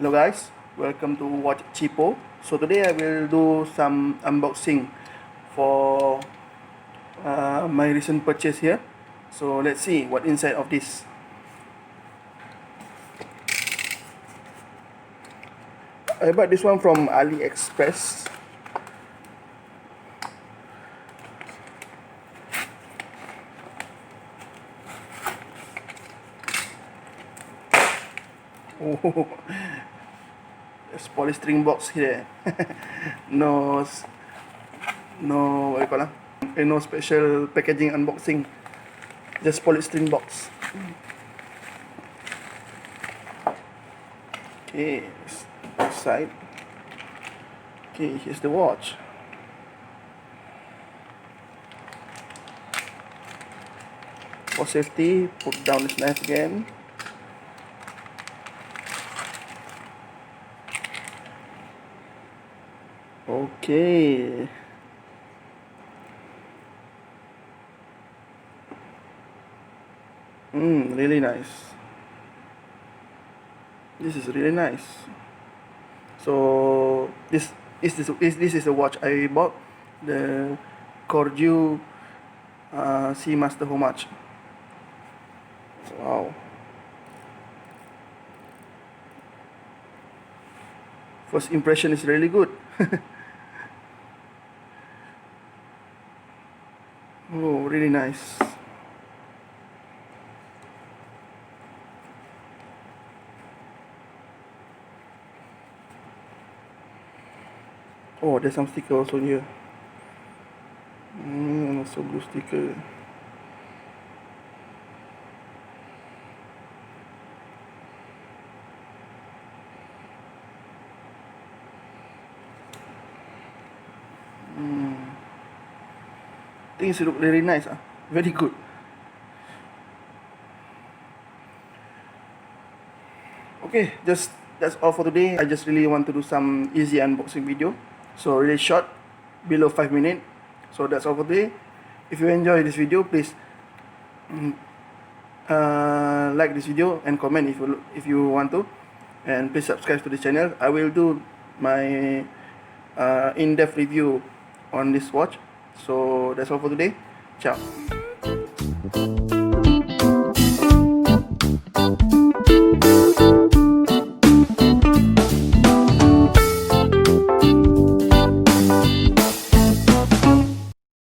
Hello guys, welcome to Watch Cheapo. So today I will do some unboxing for my recent purchase here. So let's see what inside of this. I bought this one from AliExpress. Oh, there's polystyrene box here. no, what you call it? No special packaging unboxing. Just polystyrene box. Okay, this side. Okay, here's the watch. For safety, put down this knife again. Okay. Really nice. This is really nice. So this is a watch I bought, the Corguet Seamaster Homage. Wow. First impression is really good. Oh, really nice. Oh, there's some sticker also here. Also blue sticker. Things look really nice. Very good. Okay, that's all for today. I just really want to do some easy unboxing video. So really short, below 5 minutes. So that's all for today. If you enjoy this video, please like this video and comment if you want to, and please subscribe to the channel. I will do my in-depth review on this watch. So that's all for today. Ciao.